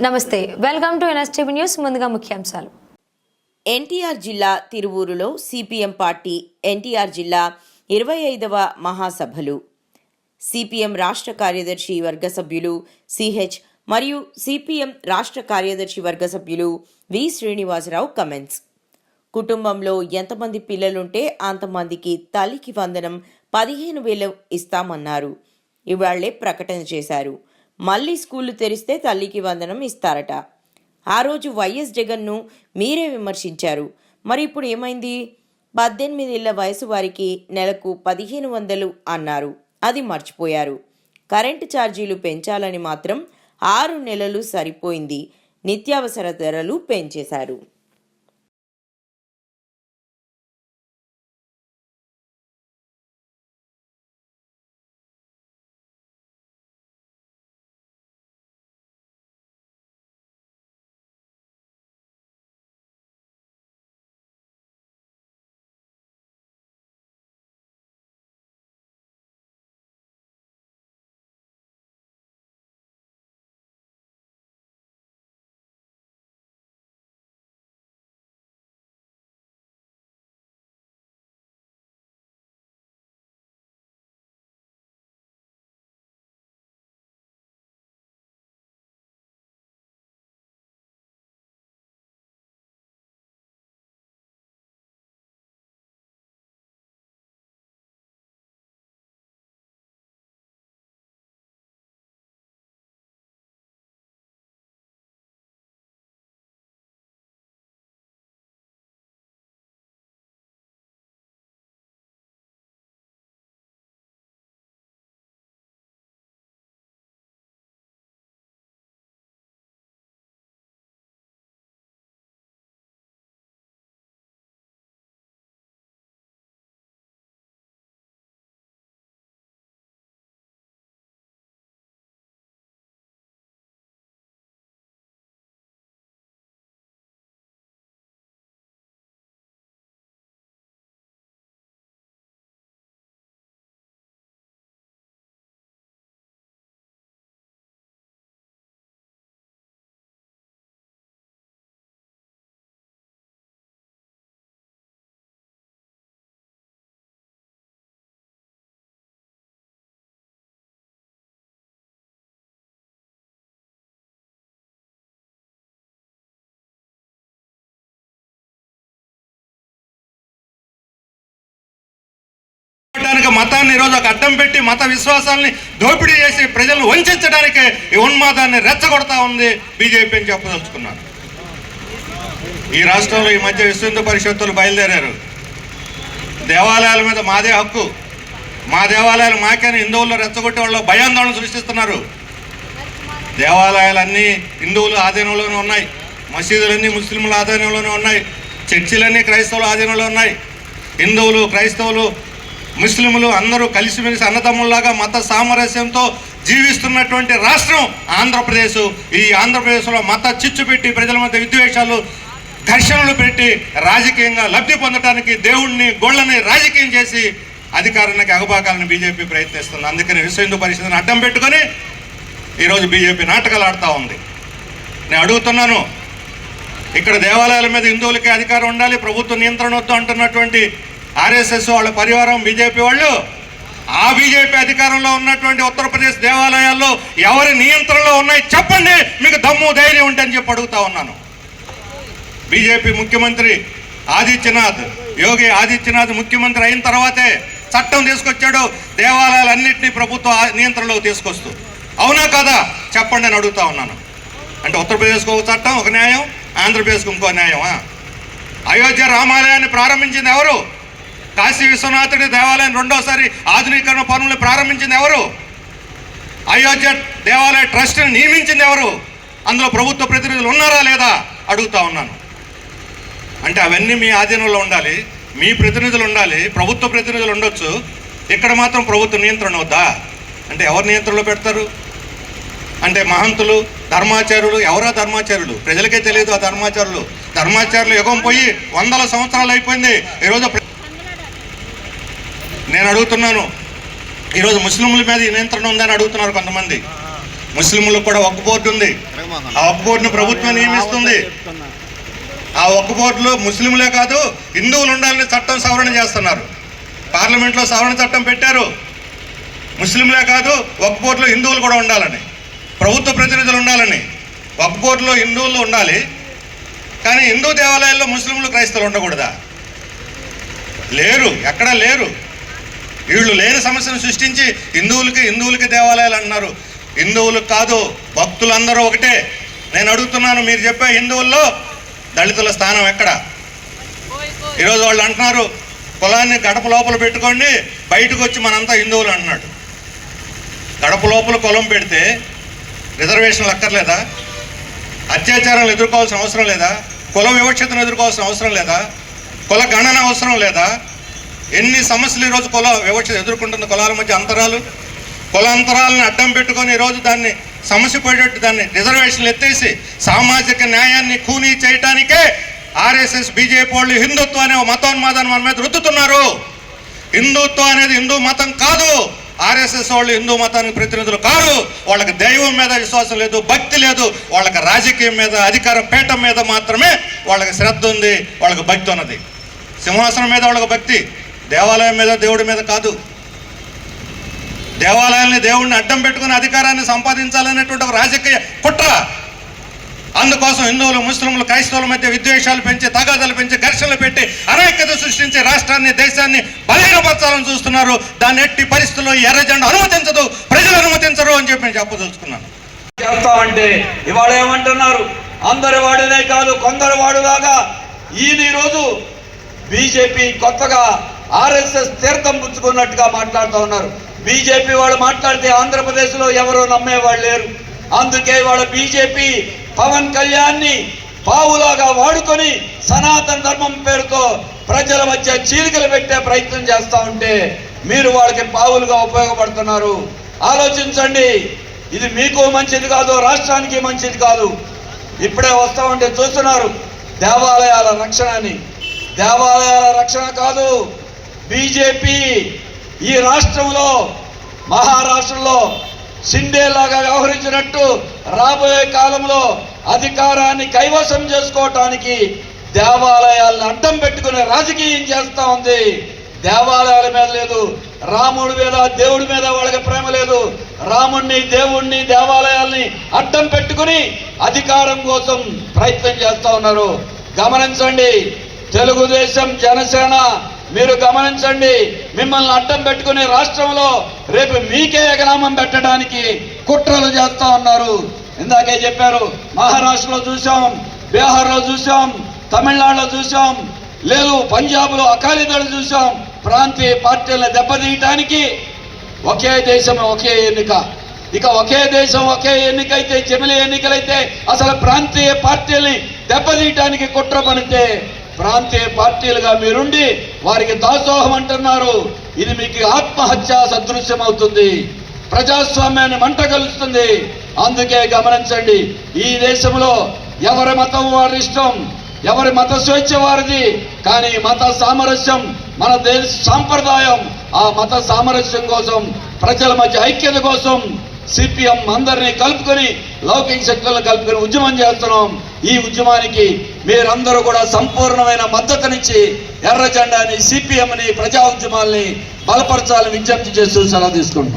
నమస్తే, welcome to NSTV news. ముందుగా ముఖ్యాంశాలు. ఎన్టీఆర్ జిల్లా తిరువూరులో సిపిఎం పార్టీ ఎన్టీఆర్ జిల్లా 25వ మహాసభలు. సిపిఎం రాష్ట్ర కార్యదర్శి వర్గ సభ్యులు సిహెచ్ మరియు సిపిఎం రాష్ట్ర కార్యదర్శి వర్గ సభ్యులు వి శ్రీనివాసరావు కమెంట్స్. కుటుంబంలో ఎంతమంది పిల్లలుంటే అంతమందికి తల్లికి వందనం 15,000 ఇస్తామన్నారు. ఇవాళ్లే ప్రకటన చేశారు. మళ్లీ స్కూళ్లు తెరిస్తే తల్లికి వందనం ఇస్తారట. ఆ రోజు వైఎస్ జగన్ను మీరే విమర్శించారు. మరి ఇప్పుడు ఏమైంది? 18 ఏళ్ల వయసు వారికి నెలకు 1,500 అన్నారు. అది మర్చిపోయారు. కరెంటు ఛార్జీలు పెంచాలని మాత్రం 6 నెలలు సరిపోయింది. నిత్యావసర ధరలు పెంచేశారు. మతాన్ని ఈరోజు ఒక అడ్డం పెట్టి మత విశ్వాసాలని దోపిడీ చేసి ప్రజలను వంచడానికి ఈ ఉన్మాదాన్ని రెచ్చగొడతా ఉంది బీజేపీ అని చెప్పదలుచుకున్నారు. ఈ రాష్ట్రంలో ఈ మధ్య విశ్వ హిందూ పరిషత్తులు బయలుదేరారు. దేవాలయాల మీద మాదే హక్కు, మా దేవాలయాలు మాకేని హిందువుల్లో రెచ్చగొట్టి వాళ్ళు భయాందోళన సృష్టిస్తున్నారు. దేవాలయాలన్నీ హిందువుల ఆధీనంలోనే ఉన్నాయి, మసీదులన్నీ ముస్లింల ఆధీనంలోనే ఉన్నాయి, చర్చిలన్నీ క్రైస్తవుల ఆధీనంలో ఉన్నాయి. హిందువులు, క్రైస్తవులు, ముస్లింలు అందరూ కలిసిమెలిసి అన్నదమ్ముల్లాగా మత సామరస్యంతో జీవిస్తున్నటువంటి రాష్ట్రం ఆంధ్రప్రదేశ్. ఈ ఆంధ్రప్రదేశ్లో మత చిచ్చు పెట్టి ప్రజల మధ్య విద్వేషాలు, ఘర్షణలు పెట్టి రాజకీయంగా లబ్ధి పొందడానికి దేవుణ్ణి గోళ్లని రాజకీయం చేసి అధికారానికి అగబాకాలని బీజేపీ ప్రయత్నిస్తుంది. అందుకని విశ్వ హిందూ పరిషత్ని అడ్డం పెట్టుకొని ఈరోజు బీజేపీ నాటకాలు ఆడుతూ ఉంది. నేను అడుగుతున్నాను, ఇక్కడ దేవాలయాల మీద హిందువులకే అధికారం ఉండాలి, ప్రభుత్వ నియంత్రణ వద్దు అంటున్నటువంటి ఆర్ఎస్ఎస్ వాళ్ళ పరివారం బీజేపీ వాళ్ళు, ఆ బీజేపీ అధికారంలో ఉన్నటువంటి ఉత్తరప్రదేశ్ దేవాలయాల్లో ఎవరి నియంత్రణలో ఉన్నాయి చెప్పండి, మీకు దమ్ము ధైర్యం ఉంటని చెప్పి అడుగుతా ఉన్నాను. బీజేపీ ముఖ్యమంత్రి ఆదిత్యనాథ్, యోగి ఆదిత్యనాథ్ ముఖ్యమంత్రి అయిన తర్వాతే చట్టం తీసుకొచ్చాడు దేవాలయాలన్నింటినీ ప్రభుత్వ నియంత్రణలోకి తీసుకొస్తూ. అవునా కాదా చెప్పండి అని అడుగుతా ఉన్నాను. అంటే ఉత్తరప్రదేశ్కు ఒక చట్టం, ఒక న్యాయం, ఆంధ్రప్రదేశ్కు ఇంకో న్యాయమా? అయోధ్య రామాలయాన్ని ప్రారంభించింది ఎవరు? కాశీ విశ్వనాథుడి దేవాలయం రెండోసారి ఆధునీకరణ పనులు ప్రారంభించింది ఎవరు? అయోధ్య దేవాలయ ట్రస్ట్ని నియమించింది ఎవరు? అందులో ప్రభుత్వ ప్రతినిధులు ఉన్నారా లేదా అడుగుతా ఉన్నాను. అంటే అవన్నీ మీ ఆధీనంలో ఉండాలి, మీ ప్రతినిధులు ఉండాలి, ప్రభుత్వ ప్రతినిధులు ఉండొచ్చు, ఇక్కడ మాత్రం ప్రభుత్వ నియంత్రణ వద్దా? అంటే ఎవరు నియంత్రణలో పెడతారు? అంటే మహంతులు, ధర్మాచార్యులు. ఎవరా ధర్మాచార్యులు? ప్రజలకే తెలియదు ఆ ధర్మాచార్యులు యుగం పోయి 100 సంవత్సరాలు అయిపోయింది. ఈరోజు నేను అడుగుతున్నాను, ఈరోజు ముస్లింల మీద ఈ నియంత్రణ ఉందని అడుగుతున్నారు కొంతమంది. ముస్లింలకు కూడా వక్ఫ్ బోర్డు ఉంది, ఆ వక్ఫ్ బోర్డును ప్రభుత్వం నియమిస్తుంది. ఆ వక్ఫ్ బోర్డులో ముస్లింలే కాదు హిందువులు ఉండాలని చట్టం సవరణ చేస్తున్నారు. పార్లమెంట్లో సవరణ చట్టం పెట్టారు. ముస్లింలే కాదు వక్ఫ్ బోర్డులో హిందువులు కూడా ఉండాలని, ప్రభుత్వ ప్రతినిధులు ఉండాలని. వక్ఫ్ బోర్డులో హిందువులు ఉండాలి, కానీ హిందూ దేవాలయాల్లో ముస్లింలు క్రైస్తవులు ఉండకూడదా? లేరు, ఎక్కడా లేరు. వీళ్ళు లేని సమస్యను సృష్టించి హిందువులకి దేవాలయాలు అన్నారు. హిందువులకు కాదు, భక్తులందరూ ఒకటే. నేను అడుగుతున్నాను, మీరు చెప్పే హిందువుల్లో దళితుల స్థానం ఎక్కడ? ఈరోజు వాళ్ళు అంటున్నారు కులాన్ని గడప లోపల పెట్టుకోండి, బయటకు వచ్చి మనంతా హిందువులు అంటున్నాడు. గడప లోపల కులం పెడితే రిజర్వేషన్లు అక్కర్లేదా? అత్యాచారాలు ఎదుర్కోవాల్సిన అవసరం లేదా? కుల వివక్షతను ఎదుర్కోవాల్సిన అవసరం లేదా? కుల గణన అవసరం లేదా? ఎన్ని సమస్యలు ఈరోజు కుల వివక్షత ఎదుర్కొంటున్న కులాల మధ్య అంతరాలు, కులాంతరాలను అడ్డం పెట్టుకొని ఈరోజు దాన్ని సమస్య పడేట్టు దాన్ని రిజర్వేషన్లు ఎత్తేసి సామాజిక న్యాయాన్ని ఖూనీ చేయడానికే ఆర్ఎస్ఎస్ బీజేపీ వాళ్ళు హిందుత్వం అనే మతోన్మాదాన్ని మన మీద రుద్దుతున్నారు. హిందుత్వం అనేది హిందూ మతం కాదు. ఆర్ఎస్ఎస్ వాళ్ళు హిందూ మతానికి ప్రతినిధులు కాదు. వాళ్ళకి దైవం మీద విశ్వాసం లేదు, భక్తి లేదు. వాళ్ళకి రాజకీయం మీద, అధికార పీఠం మీద మాత్రమే వాళ్ళకి శ్రద్ధ ఉంది, వాళ్ళకి భక్తి ఉన్నది. సింహాసనం మీద వాళ్ళకి భక్తి, దేవాలయం మీద దేవుడి మీద కాదు. దేవాలయాల్ని దేవుడిని అడ్డం పెట్టుకుని అధికారాన్ని సంపాదించాలనేటువంటి ఒక రాజకీయ కుట్ర. అందుకోసం హిందువులు, ముస్లింలు, క్రైస్తవుల మధ్య విద్వేషాలు పెంచి, తగాదాలు పెంచి, ఘర్షణలు పెట్టి అనైక్యత సృష్టించి రాష్ట్రాన్ని, దేశాన్ని బలహీనపరచాలని చూస్తున్నారు. దాన్ని ఎట్టి పరిస్థితుల్లో ఎర్రజెండా అనుమతించదు, ప్రజలు అనుమతించరు అని చెప్పి నేను చెప్పదలుచుకున్నాను. చేస్తామంటే ఇవాళ ఏమంటున్నారు, అందరి వాడినే కాదు కొందరు వాడులాగా ఈరోజు బీజేపీ కొత్తగా ఆర్ఎస్ఎస్ తీర్థం పుచ్చుకున్నట్టుగా మాట్లాడుతూ ఉన్నారు. బీజేపీ వాళ్ళు మాట్లాడితే ఆంధ్రప్రదేశ్లో ఎవరో నమ్మేవాళ్ళు లేరు. అందుకే వాళ్ళ బీజేపీ పవన్ కళ్యాణ్ని పావులాగా వాడుకొని సనాతన ధర్మం పేరుతో ప్రజల మధ్య చీలికలు పెట్టే ప్రయత్నం చేస్తూ ఉంటే మీరు వాళ్ళకి పావులుగా ఉపయోగపడుతున్నారు. ఆలోచించండి, ఇది మీకు మంచిది కాదు, రాష్ట్రానికి మంచిది కాదు. ఇప్పుడే వస్తూ ఉంటే చూస్తున్నారు దేవాలయాల రక్షణ అని. దేవాలయాల రక్షణ కాదు, బీజేపీ ఈ రాష్ట్రంలో, మహారాష్ట్రలో షిండేలాగా వ్యవహరించినట్టు రాబోయే కాలంలో అధికారాన్ని కైవసం చేసుకోవటానికి దేవాలయాలను అడ్డం పెట్టుకునే రాజకీయం చేస్తూ ఉంది. దేవాలయాల మీద లేదు, రాముడి మీద, దేవుడి మీద వాళ్ళకి ప్రేమ లేదు. రాముడిని, దేవుణ్ణి, దేవాలయాల్ని అడ్డం పెట్టుకుని అధికారం కోసం ప్రయత్నం చేస్తూ ఉన్నారు. గమనించండి, తెలుగుదేశం, జనసేన మీరు గమనించండి. మిమ్మల్ని అడ్డం పెట్టుకుని రాష్ట్రంలో రేపు మీకే ఎగనామం పెట్టడానికి కుట్రలు చేస్తూ ఉన్నారు. ఇందాకే చెప్పారు, మహారాష్ట్రలో చూసాం, బీహార్లో చూసాం, తమిళనాడులో చూసాం, లేదు పంజాబ్లో అకాలీదళ చూసాం. ప్రాంతీయ పార్టీలను దెబ్బతీయటానికి ఒకే దేశం ఒకే ఎన్నిక. ఇక ఒకే దేశం ఒకే ఎన్నిక అయితే, జమిలి ఎన్నికలైతే అసలు ప్రాంతీయ పార్టీల్ని దెబ్బతీయటానికి కుట్ర పనితే ప్రాంతీయ పార్టీలుగా మీరుండి వారికి దాసోహం అంటున్నారు. ఇది మీకు ఆత్మహత్య సదృశ్యం అవుతుంది, ప్రజాస్వామ్యాన్ని మంట కలుస్తుంది. అందుకే గమనించండి, ఈ దేశంలో ఎవరి మతం వారి ఇష్టం, ఎవరి మత స్వేచ్ఛ వారిది. కానీ మత సామరస్యం మన దేశ సాంప్రదాయం. ఆ మత సామరస్యం కోసం, ప్రజల మధ్య ఐక్యత కోసం సిపిఎం అందరినీ కలుపుకొని, లౌకిక శక్తులను కలుపుకొని ఉద్యమం చేస్తున్నాం. ఈ ఉద్యమానికి మీరందరూ కూడా సంపూర్ణమైన మద్దతునిచ్చి ఎర్ర జెండాని, సిపిఎంని, ప్రజా ఉద్యమాల్ని బలపరచాలని విజ్ఞప్తి చేస్తూ సెలవు తీసుకుంటున్నాం.